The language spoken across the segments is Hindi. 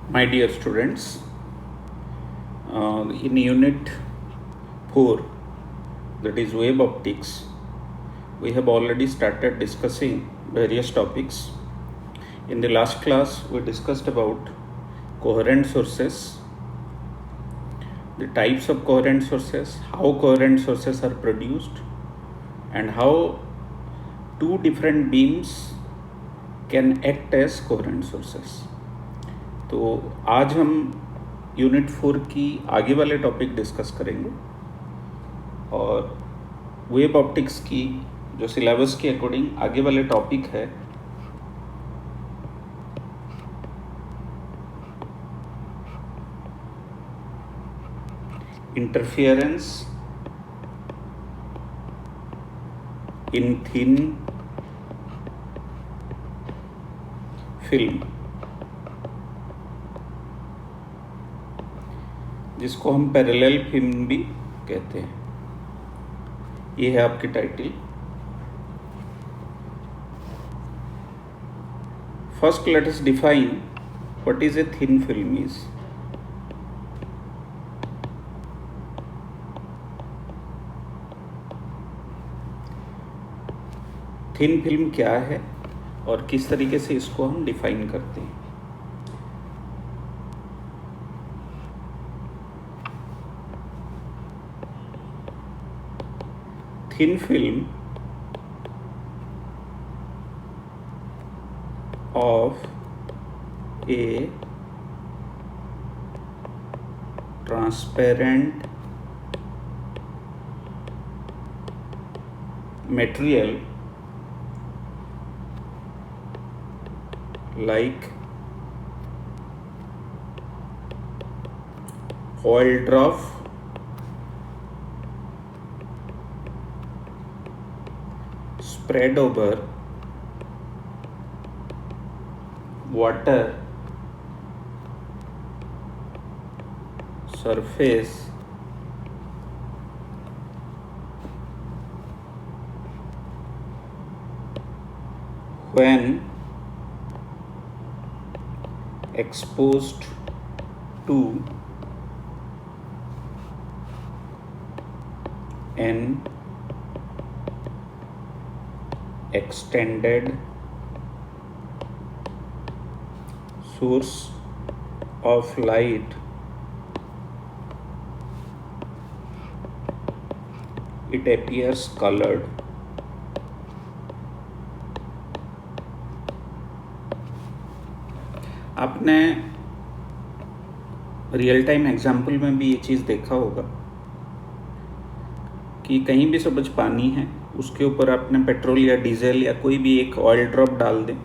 My dear students, in Unit 4, that is wave optics, we have already started discussing various topics. In the last class, we discussed about coherent sources, the types of coherent sources, how coherent sources are produced, and how two different beams can act as coherent sources. तो आज हम यूनिट 4 की आगे वाले टॉपिक डिस्कस करेंगे और वेव ऑप्टिक्स की जो सिलेबस के अकॉर्डिंग आगे वाले टॉपिक है इंटरफियरेंस इन थिन फिल्म, जिसको हम पैरेलल फिल्म भी कहते हैं। ये है आपकी title. First let us define what is a thin film is. Thin film क्या है और किस तरीके से इसको हम डिफाइन करते हैं। Thin film of a transparent material like oil drop spread over water surface when exposed to an extended source of light, it appears colored. आपने रियल टाइम एग्जाम्पल में भी ये चीज़ देखा होगा कि कहीं भी सपोज पानी है, उसके ऊपर आपने पेट्रोल या डीजल या कोई भी एक ऑयल ड्रॉप डाल दें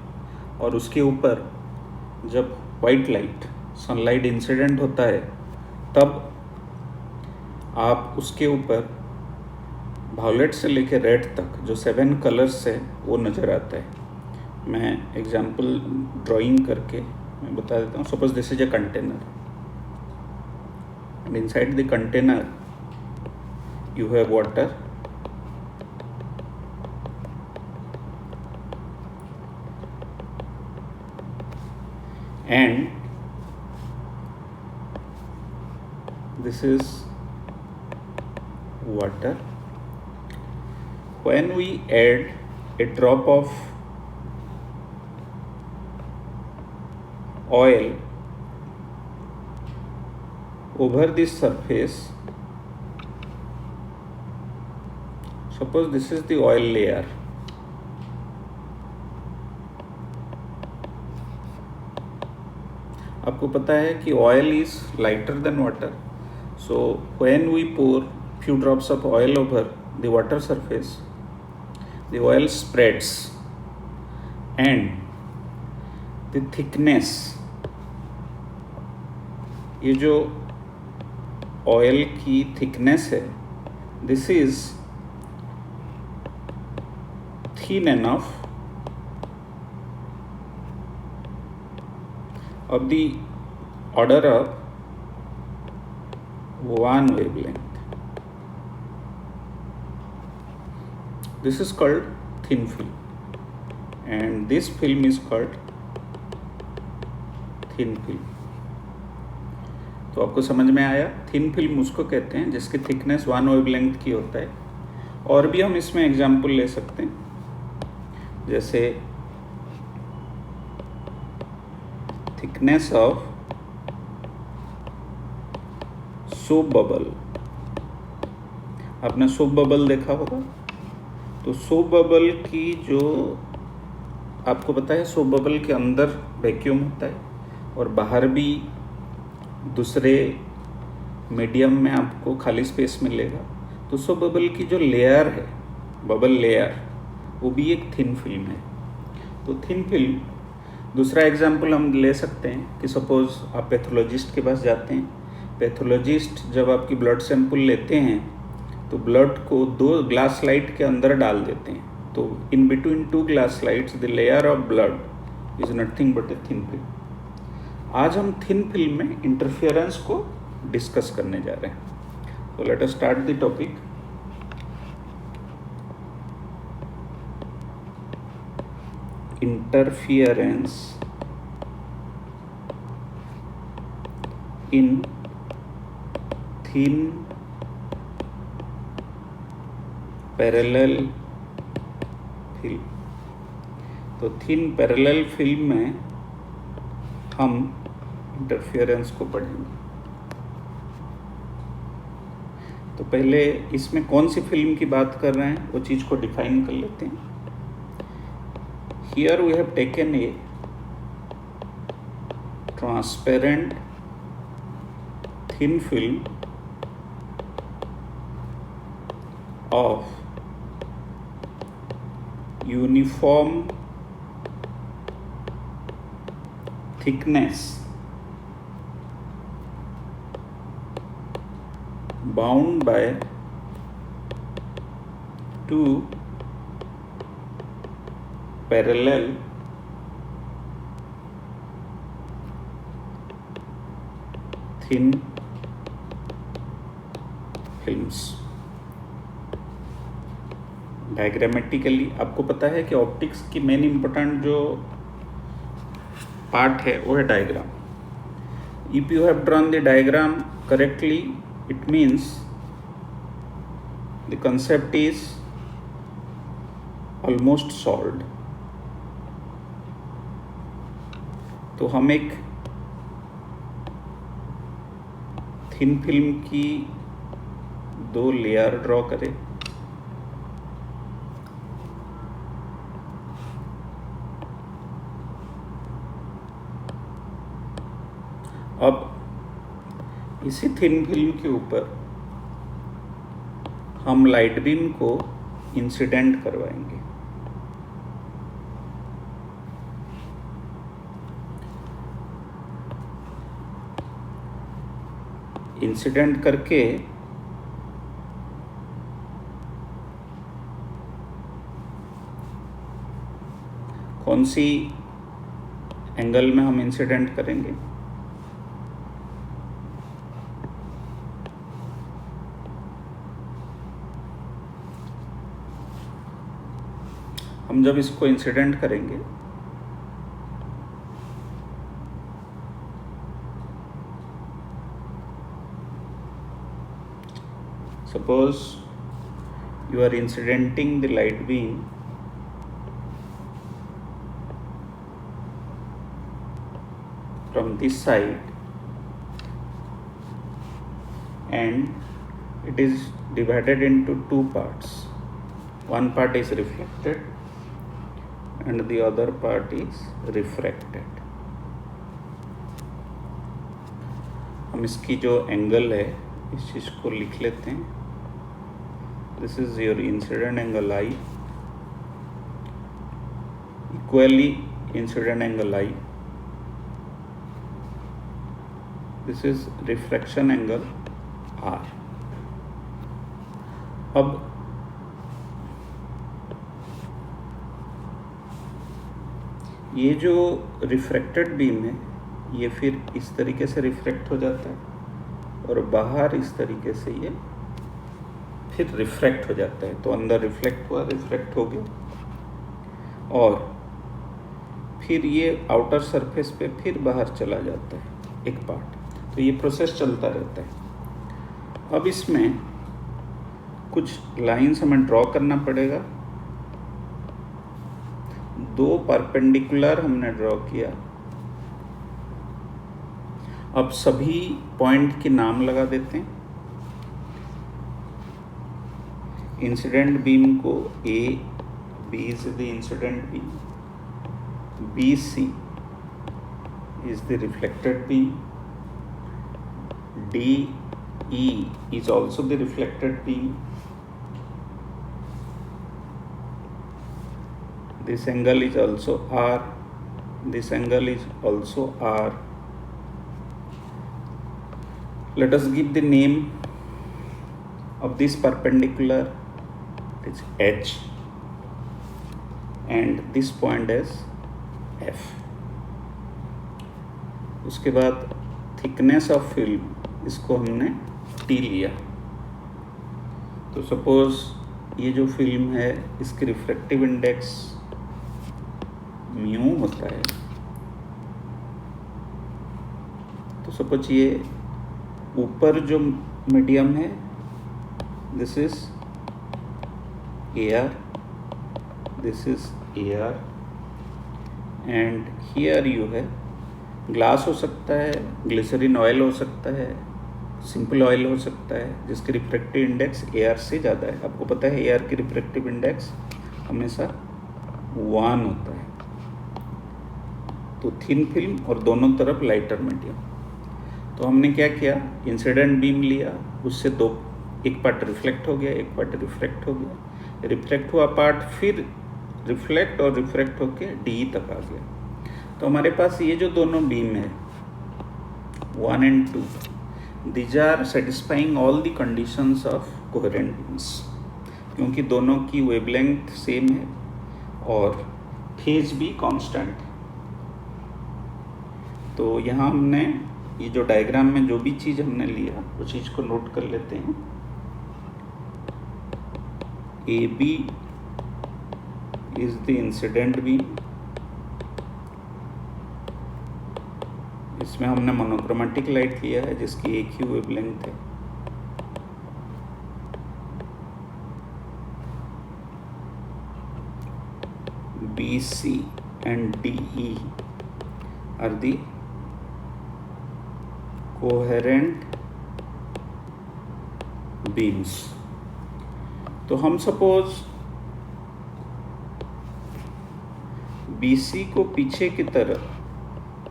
और उसके ऊपर जब वाइट लाइट सनलाइट इंसिडेंट होता है तब आप उसके ऊपर वायलेट से लेकर रेड तक जो 7 कलर्स है वो नज़र आता है। मैं एग्जाम्पल ड्राइंग करके मैं बता देता हूँ। Suppose this is a container and inside the container you have water, and this is water. When we add a drop of oil over this surface, suppose this is the oil layer, आपको पता है कि oil is lighter than water, so when we pour few drops of oil over the water surface, the oil spreads and the thickness, ये जो ऑयल की थिकनेस है, this is thin enough of the order of 1 wavelength. This is called thin film, and this film is called thin film. तो आपको समझ में आया, थिन फिल्म उसको कहते हैं जिसकी थिकनेस 1 वेवलेंथ की होता है। और भी हम इसमें एग्जाम्पल ले सकते हैं, जैसे थिकनेस ऑफ सोप बबल। आपने सोप बबल देखा होगा, तो सोप बबल की जो आपको पता है, सोप बबल के अंदर वैक्यूम होता है और बाहर भी दूसरे मीडियम में आपको खाली स्पेस मिलेगा। तो सोप बबल की जो लेयर है, बबल लेयर, वो भी एक थिन फिल्म है। तो थिन फिल्म, दूसरा एग्जाम्पल हम ले सकते हैं कि सपोज आप पैथोलॉजिस्ट के पास जाते हैं। पैथोलॉजिस्ट जब आपकी ब्लड सैंपल लेते हैं तो ब्लड को 2 ग्लास स्लाइड के अंदर डाल देते हैं। तो in between 2 glass slides the layer of blood is nothing but a thin film. आज हम थिन फिल्म में इंटरफेरेंस को डिस्कस करने जा रहे हैं। तो let us start the topic. Interference in thin parallel film. तो थिन पैरेलल फिल्म में हम इंटरफेरेंस को पढ़ेंगे। तो पहले इसमें कौन सी फिल्म की बात कर रहे हैं वो चीज़ को डिफाइन कर लेते हैं। Here we have taken a transparent thin film of uniform thickness bound by 2 parallel thin films। Diagrammatically आपको पता है कि ऑप्टिक्स की मेन इम्पोर्टेंट जो पार्ट है वो है diagram. If you have drawn the diagram correctly, it means the concept is almost solved. तो हम एक थिन फिल्म की 2 लेयर ड्रॉ करें। अब इसी थिन फिल्म के ऊपर हम लाइट बीम को इंसिडेंट करवाएंगे। इंसिडेंट करके कौन सी एंगल में हम इंसिडेंट करेंगे? हम जब इसको इंसिडेंट करेंगे suppose you are incidenting the light beam from this side and it is divided into 2 parts. One part is reflected and the other part is refracted. हम इसकी जो एंगल है इस चीज़ को लिख लेते हैं। This is your incident angle I, equally incident angle I. This is refraction angle R. अब ये जो रिफ्रैक्टेड बीम है ये फिर इस तरीके से रिफ्रैक्ट हो जाता है और बाहर इस तरीके से ये फिर रिफ्रैक्ट हो जाता है। तो अंदर रिफ्लेक्ट हुआ, रिफ्रैक्ट हो गया और फिर ये आउटर सरफेस पे फिर बाहर चला जाता है एक पार्ट। तो ये प्रोसेस चलता रहता है। अब इसमें कुछ लाइंस हमें ड्रॉ करना पड़ेगा। दो परपेंडिकुलर हमने ड्रॉ किया। अब सभी पॉइंट के नाम लगा देते हैं। इंसिडेंट बीम को A, B is the incident beam, BC is the reflected beam, DE is also the reflected beam. This angle is also R, this angle is also R. Let us give the name of this perpendicular, it is H, and this point is F. उसके बाद थिकनेस ऑफ फिल्म, इसको हमने T लिया। तो सपोज ये जो फिल्म है इसकी रिफ्रैक्टिव इंडेक्स म्यू होता है। तो सपोज ये ऊपर जो मीडियम है this is AR, this is AR, and here you है ग्लास हो सकता है, ग्लिसरीन ऑयल हो सकता है, सिंपल ऑयल हो सकता है, जिसकी रिफ्रैक्टिव इंडेक्स AR से ज़्यादा है। आपको पता है AR की रिफ्रैक्टिव इंडेक्स हमेशा 1 होता है। तो थिन फिल्म और दोनों तरफ लाइटर मीडियम। तो हमने क्या किया, इंसिडेंट बीम लिया, उससे एक पार्ट रिफ्लेक्ट हो गया, एक पार्ट रिफ्रैक्ट हो गया। रिफ्लेक्ट हुआ पार्ट फिर रिफ्लेक्ट और रिफ्रैक्ट होके DE तक आ गया। तो हमारे पास ये जो दोनों बीम है 1 and 2, these are satisfying all the conditions of coherent beams, क्योंकि दोनों की वेवलेंथ सेम है और फेज भी कांस्टेंट है। तो यहाँ हमने ये जो डायग्राम में जो भी चीज़ हमने लिया वो चीज़ को नोट कर लेते हैं। AB is the incident beam, इसमें हमने मोनोक्रोमेटिक लाइट लिया है जिसकी एक ही वेवलेंथ है। BC and DE are the coherent beams। तो हम सपोज BC को पीछे की तरफ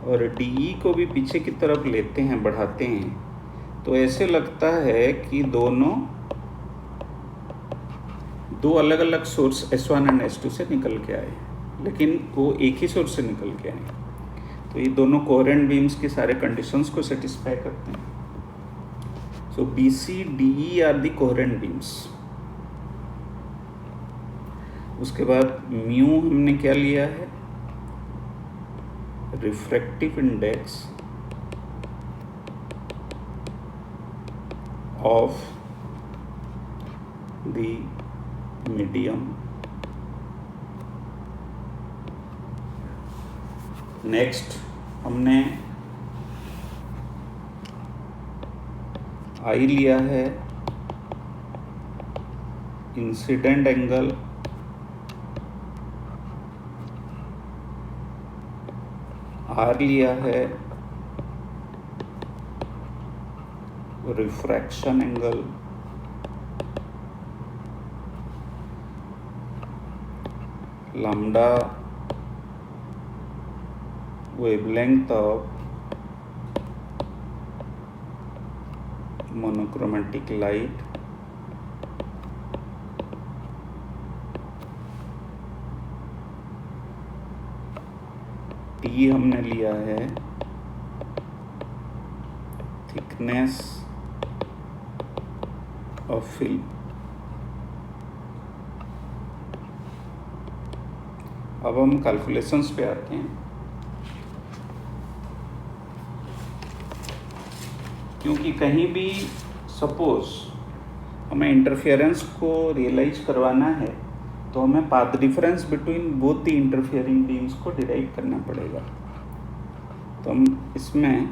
और DE को भी पीछे की तरफ लेते हैं, बढ़ाते हैं, तो ऐसे लगता है कि दो अलग अलग सोर्स S1 और S2 से निकल के आए, लेकिन वो एक ही सोर्स से निकल के आए। तो ये दोनों कोहेरेंट बीम्स के सारे कंडीशंस को सेटिस्फाई करते हैं। So BC DE are the coherent beams. उसके बाद म्यू हमने क्या लिया है, refractive index of the medium. Next हमने आई लिया है इंसिडेंट एंगल आर लिया है refraction angle, lambda wavelength of monochromatic light, T हमने लिया है थिकनेस ऑफ फिल्म। अब हम कैलकुलेशंस पे आते हैं। क्योंकि कहीं भी सपोज हमें इंटरफेरेंस को रियलाइज करवाना है तो हमें path difference between both the interfering beams को डिराइव करना पड़ेगा। तो हम इसमें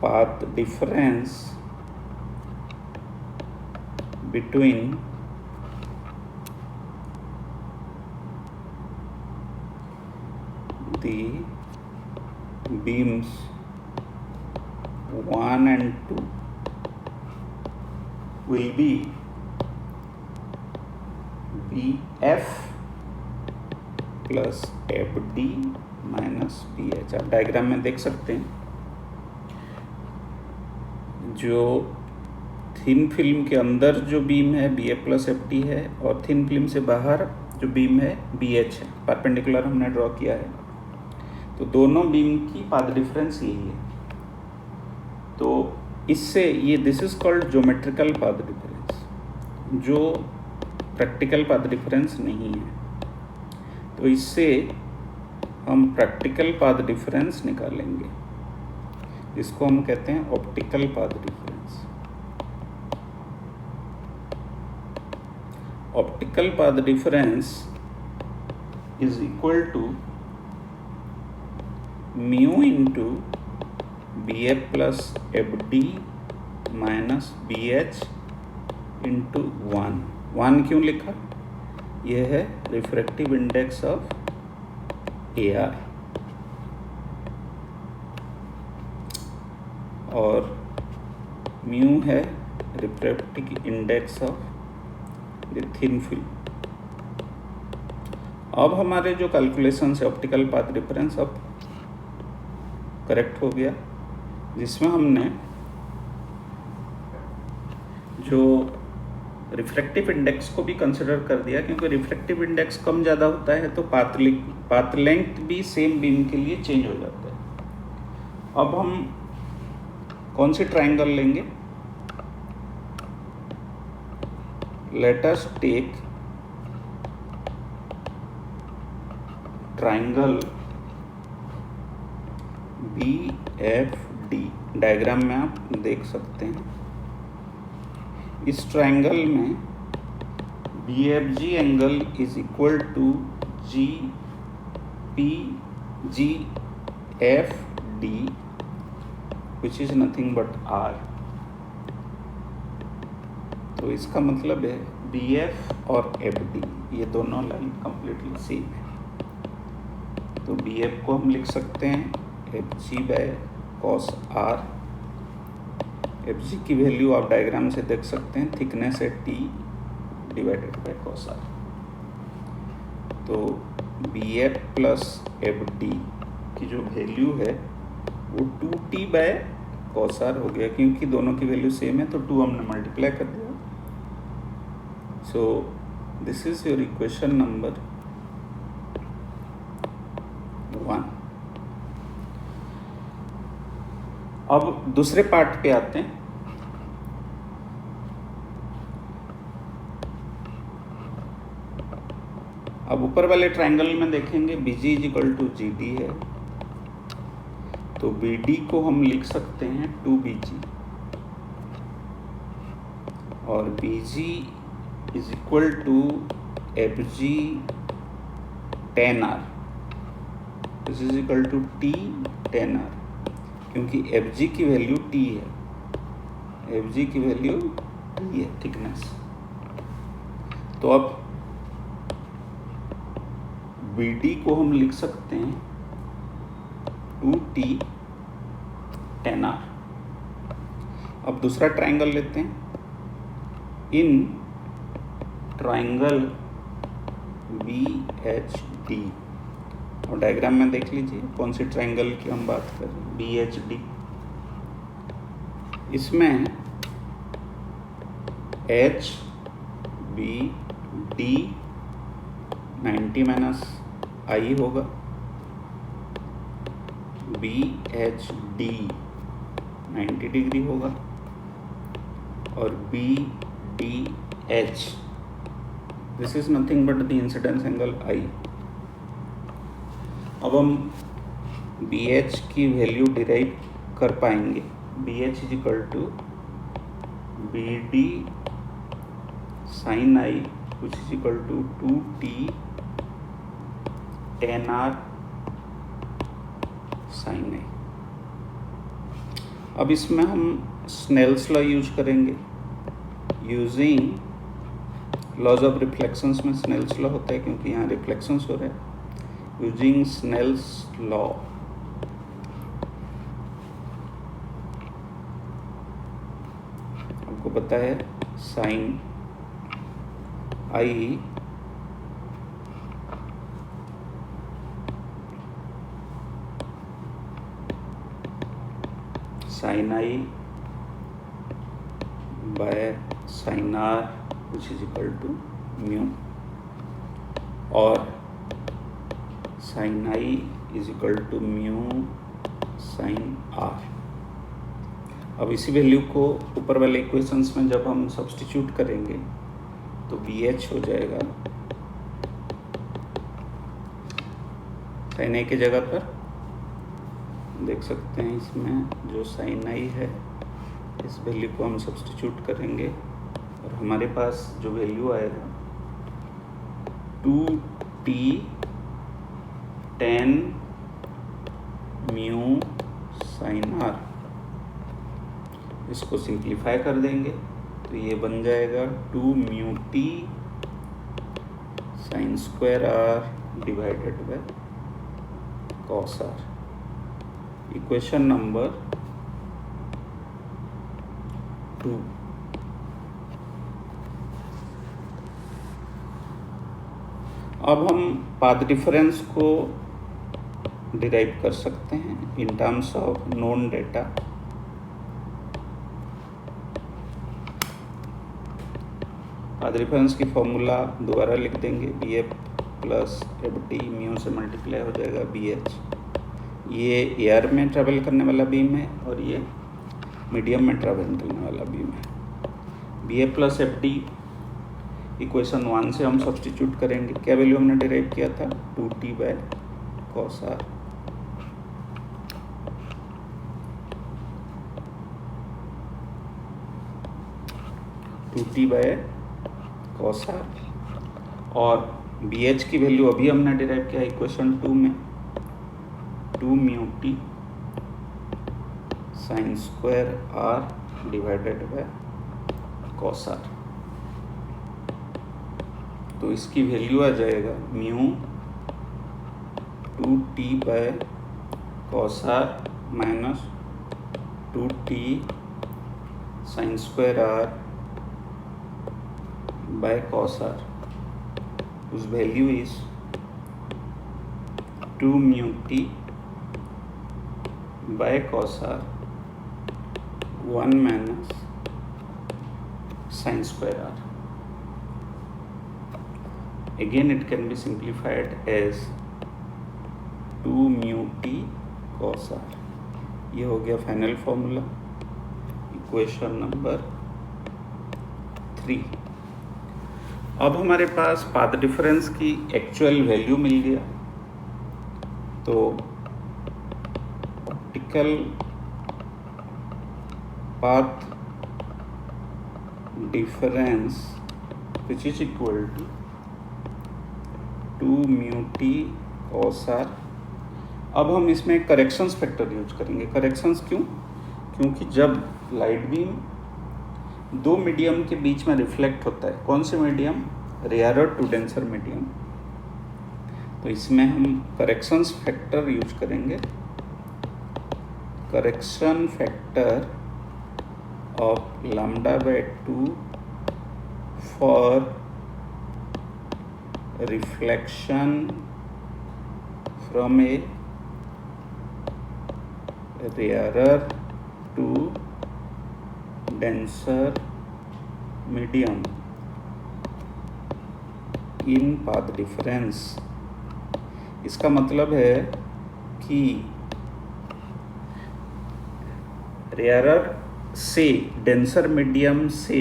path difference between the beams 1 and 2 will be BF plus FD minus BH। आप डायग्राम में देख सकते हैं जो थिन फिल्म के अंदर जो बीम है BF प्लस FD है और थिन फिल्म से बाहर जो बीम है BH है। परपेंडिकुलर हमने ड्रॉ किया है, तो दोनों बीम की पाथ डिफरेंस यही है। तो इससे ये this is called geometrical path difference, जो प्रैक्टिकल पाथ डिफरेंस नहीं है। तो इससे हम प्रैक्टिकल पाथ डिफरेंस निकालेंगे, जिसको हम कहते हैं optical path difference. Optical path difference is equal to mu into BF plus FD minus BH into 1 क्यों लिखा? यह है रिफ्रैक्टिव इंडेक्स ऑफ AR, और म्यू है refractive index of the thin film. अब हमारे जो कैलकुलेशन है ऑप्टिकल पाथ डिफरेंस अब करेक्ट हो गया, जिसमें हमने जो रिफ्रैक्टिव इंडेक्स को भी कंसिडर कर दिया, क्योंकि रिफ्रैक्टिव इंडेक्स कम ज़्यादा होता है तो पाथ लेंथ भी सेम बीम के लिए चेंज हो जाता है। अब हम कौन सी ट्रायंगल लेंगे? Let us take triangle BFD। Diagram में आप देख सकते हैं इस ट्रायंगल में BFG angle is equal to GPGFD which is nothing but R। तो इसका मतलब है BF और FD ये दोनों लाइन कंप्लीटली सेम है। तो BF को हम लिख सकते हैं FG by cos R। FG की वैल्यू आप डायग्राम से देख सकते हैं, थिकनेस है T divided by cos R। तो BF प्लस FD की जो वैल्यू है वो 2T बाय cos R हो गया, क्योंकि दोनों की वैल्यू सेम है तो 2 हमने मल्टीप्लाई कर दिया। So this is your equation number 1। अब दूसरे पार्ट पे आते हैं। अब ऊपर वाले ट्रायंगल में देखेंगे BG is equal to GD है, तो BD को हम लिख सकते हैं 2BG और BG is equal to FG tan R। This is equal to T tan R, क्योंकि FG की वैल्यू T है, FG की वैल्यू T है थिकनेस। तो अब BD को हम लिख सकते हैं 2T tan R। अब दूसरा ट्रायंगल लेते हैं। इन ट्रायंगल BHD, और डायग्राम में देख लीजिए कौन सी ट्रायंगल की हम बात कर रहे हैं, BHD। इसमें HBD 90 माइनस I होगा, BHD 90 डिग्री होगा और BDH this is nothing but the incidence angle I। अब हम BH की वैल्यू डिराइव कर पाएंगे। BH is equal to BD sin I which is equal to 2T tan R sin I। अब इसमें हम स्नेल्स लॉ यूज करेंगे। यूजिंग लॉज ऑफ रिफ्लेक्शंस में स्नेल्स लॉ होता है क्योंकि यहाँ रिफ्लेक्शंस हो रहे हैं। यूजिंग स्नेल्स लॉ आपको पता है sine I sin I by sin R which is equal to mu, और sin I is equal to mu sin R। अब इसी वैल्यू को ऊपर वाले इक्वेशंस में जब हम सब्स्टिट्यूट करेंगे तो BH हो जाएगा sin I की जगह पर देख सकते हैं इसमें जो sin I है इस वैल्यू को हम सब्स्टिट्यूट करेंगे और हमारे पास जो वैल्यू आएगा 2t tan mu sin R। इसको सिंप्लीफाई कर देंगे तो ये बन जाएगा 2 mu t sin square R divided by cos R। Equation number 2। अब हम पाथ डिफरेंस को डिराइव कर सकते हैं in terms of known data. Path difference की फॉर्मूला दोबारा लिख देंगे, BF प्लस FD म्यू से मल्टीप्लाई हो जाएगा BH। ये एयर में ट्रैवल करने वाला बीम है और ये मीडियम में ट्रैवल करने वाला बीम है। BF प्लस FD इक्वेशन 1 से हम सब्स्टिट्यूट करेंगे। क्या वैल्यू हमने डिराइव किया था 2t by cos R। cos R और BH की वैल्यू अभी हमने डिराइव किया इक्वेशन 2 में 2 mu t sin square R divided by cos R। तो इसकी वैल्यू आ जाएगा mu 2t by cos R minus 2t sin square R by cos R। उस value is 2 mu t by cos R 1 minus sin square R। Again it can be simplified as 2 mu t cos R। ये हो गया फाइनल फॉर्मूला इक्वेशन नंबर 3। अब हमारे पास पाथ डिफरेंस की एक्चुअल वैल्यू मिल गया तो path difference which is equal to 2 mu t cos R। अब हम इसमें करेक्शंस फैक्टर यूज करेंगे। करेक्शंस क्यों? क्योंकि जब लाइट बीम दो मीडियम के बीच में रिफ्लेक्ट होता है, कौन से medium? Rarer to denser medium. तो इसमें हम करेक्शंस फैक्टर यूज करेंगे। Correction factor of lambda by 2 for reflection from a rarer to denser medium in path difference. इसका मतलब है कि रेयरर से डेंसर मीडियम से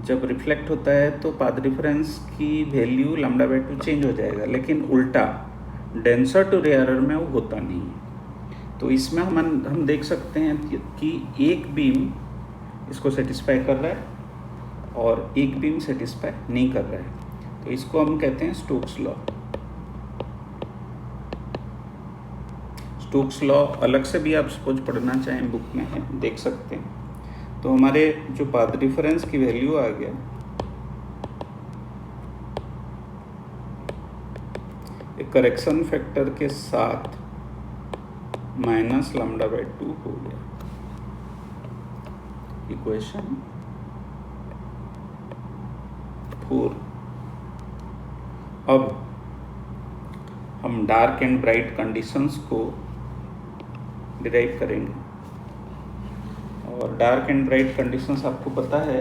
जब रिफ्लेक्ट होता है तो पाथ डिफरेंस की वैल्यू लैम्डा बाय 2 चेंज हो जाएगा, लेकिन उल्टा डेंसर टू रेयरर में वो होता नहीं है। तो इसमें हम देख सकते हैं कि एक बीम इसको सेटिस्फाई कर रहा है और एक बीम सेटिस्फाई नहीं कर रहा है। तो इसको हम कहते हैं स्टोक्स लॉ। स्टोक्स लॉ अलग से भी आप सपोज पढ़ना चाहें बुक में है, देख सकते हैं। तो हमारे जो पाथ डिफरेंस की वैल्यू आ गया एक करेक्शन फैक्टर के साथ माइनस लैम्डा बाय 2 हो गया। इक्वेशन 4। अब हम डार्क एंड ब्राइट कंडीशंस को डिराइव करेंगे, और डार्क एंड ब्राइट कंडीशंस आपको पता है,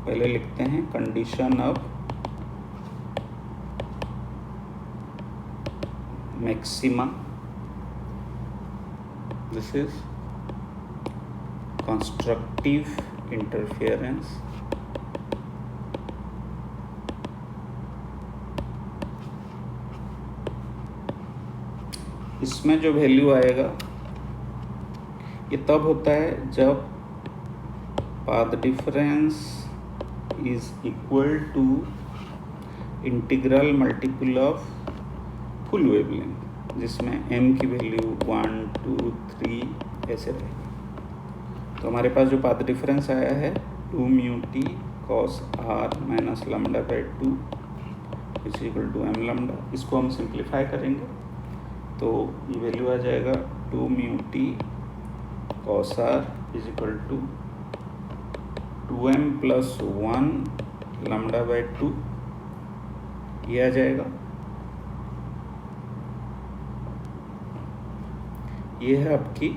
पहले लिखते हैं condition of maxima, this is constructive interference, इसमें जो वैल्यू आएगा ये तब होता है जब path difference is equal to integral multiple of full wavelength, जिसमें m की वैल्यू 1 2 3 ऐसे रहेगी। तो हमारे पास जो पाथ डिफरेंस आया है 2 mu T cos r minus lambda by 2 is equal to m lambda. इसको हम सिंप्लीफाई करेंगे तो ये वैल्यू आ जाएगा 2 mu T cos r is equal to 2m plus 1 lambda by 2, ये आ जाएगा। ये है आपकी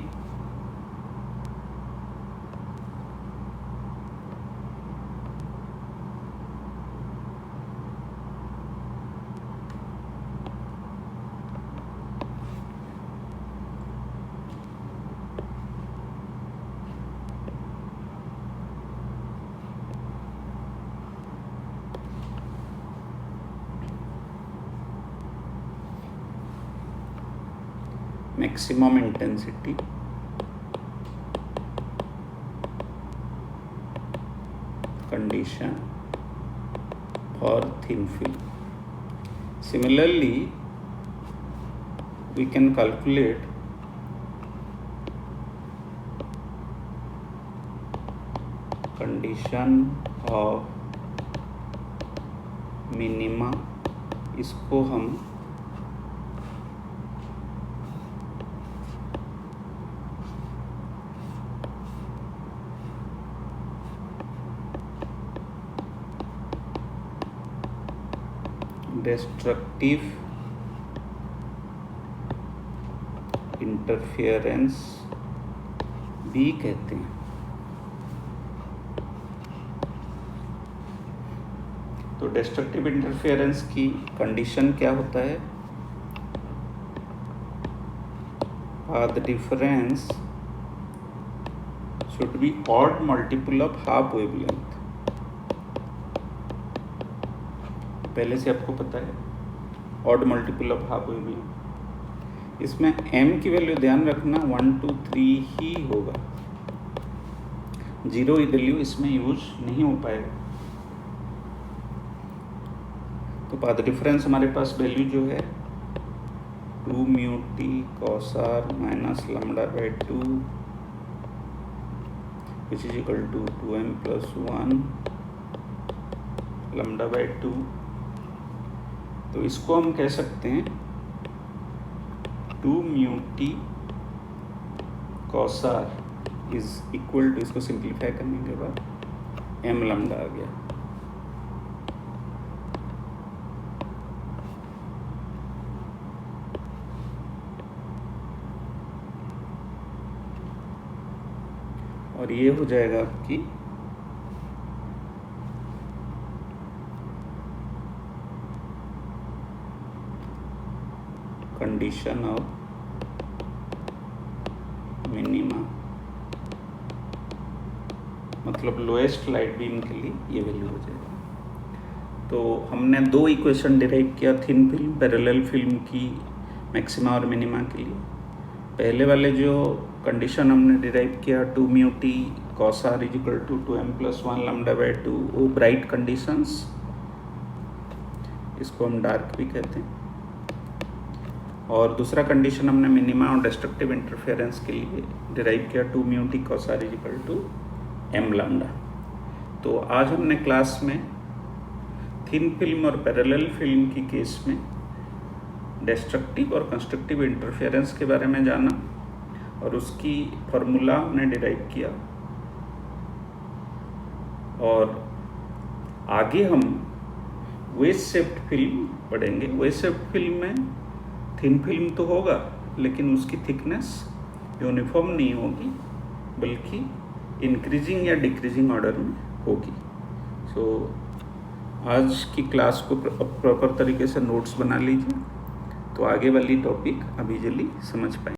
maximum intensity condition for thin film. Similarly, we can calculate condition of minima, इसको हम destructive इंटरफेरेंस भी कहते हैं। तो डिस्ट्रक्टिव इंटरफेरेंस की कंडीशन क्या होता है, path difference should be odd multiple of half wavelength. पहले से आपको पता है odd multiple of half wavelength. इसमें m की वैल्यू ध्यान रखना 1 2 3 ही होगा, 0 वैल्यू इसमें यूज नहीं हो पाएगा। तो पाथ डिफरेंस हमारे पास वैल्यू जो है 2 mu T cos r minus lambda by 2 which is equal to 2m plus 1 lambda by 2। तो इसको हम कह सकते हैं 2 mu T cos r is equal to, इसको सिंप्लीफाई करने के बाद m लैम्डा आ गया। और ये हो जाएगा आपकी कंडीशन ऑफ मिनिमा, मतलब लोएस्ट लाइट बीम के लिए ये वैल्यू हो जाएगा। तो हमने दो इक्वेशन डिराइव किया थिन फिल्म पैरेलल फिल्म की मैक्सिमा और मिनिमा के लिए। पहले वाले जो कंडीशन हमने डिराइव किया 2 mu T cos r is equal to 2m plus 1 lambda by 2, वो ब्राइट कंडीशंस, इसको हम डार्क भी कहते हैं। और दूसरा कंडीशन हमने मिनिमा और डिस्ट्रक्टिव इंटरफेरेंस के लिए डिराइव किया 2 mu T cos R equal to M lambda. तो आज हमने क्लास में थिन फिल्म और पैरेलल फिल्म की केस में डिस्ट्रक्टिव और कंस्ट्रक्टिव इंटरफेरेंस के बारे में जाना और उसकी फॉर्मूला हमने डिराइव किया। और आगे हम वेज शेप्ड फिल्म पढ़ेंगे। वेज शेप्ड फिल्म में थिन फिल्म तो होगा लेकिन उसकी थिकनेस यूनिफॉर्म नहीं होगी बल्कि इंक्रीजिंग या डिक्रीजिंग ऑर्डर में होगी। सो आज की क्लास को प्रॉपर तरीके से नोट्स बना लीजिए तो आगे वाली टॉपिक अभी जल्दी समझ पाएंगे।